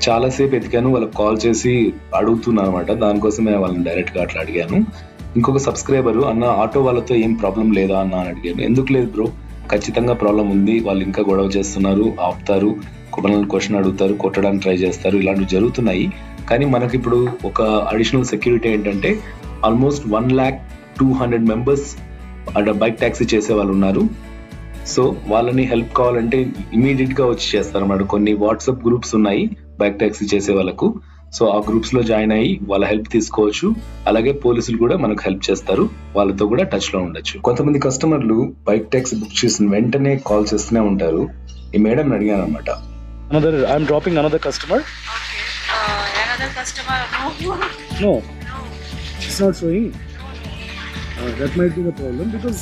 చాలాసేపు ఎతికాను, వాళ్ళకి కాల్ చేసి అడుగుతున్నాను అనమాట. దానికోసమే వాళ్ళని డైరెక్ట్గా అట్లా అడిగాను. ఇంకొక సబ్స్క్రైబరు, అన్న ఆటో వాళ్ళతో ఏం ప్రాబ్లం లేదా అన్న అని అడిగాను. ఎందుకు లేదు బ్రో, ఖచ్చితంగా ప్రాబ్లం ఉంది, వాళ్ళు ఇంకా గొడవ చేస్తున్నారు, ఆపుతారు, మనల్ని క్వశ్చన్ అడుగుతారు, కొట్టడానికి ట్రై చేస్తారు, ఇలాంటివి జరుగుతున్నాయి. కానీ మనకి ఇప్పుడు ఒక అడిషనల్ సెక్యూరిటీ ఏంటంటే ఆల్మోస్ట్ 1,200,000 మెంబర్స్ అంటే బైక్ ట్యాక్సీ చేసే వాళ్ళు ఉన్నారు. సో వాళ్ళని హెల్ప్ కావాలంటే ఇమీడియట్ గా వచ్చి చేస్తారు అన్నమాట. కొన్ని వాట్సాప్ గ్రూప్స్ ఉన్నాయి బైక్ ట్యాక్సీ చేసే వాళ్ళకు. సో ఆ గ్రూప్స్ లో జాయిన్ అయ్యి వాళ్ళ హెల్ప్ తీసుకోవచ్చు. అలాగే పోలీసులు కూడా మనకు హెల్ప్ చేస్తారు, వాళ్ళతో కూడా టచ్ లో ఉండొచ్చు. కొంతమంది కస్టమర్లు బైక్ ట్యాక్సీ బుక్ చేసిన వెంటనే కాల్ చేస్తూనే ఉంటారు. ఈ మేడం అడిగాను అనమాట. I'm dropping another customer. Okay. Another customer? No. It's not showing. That might be the problem because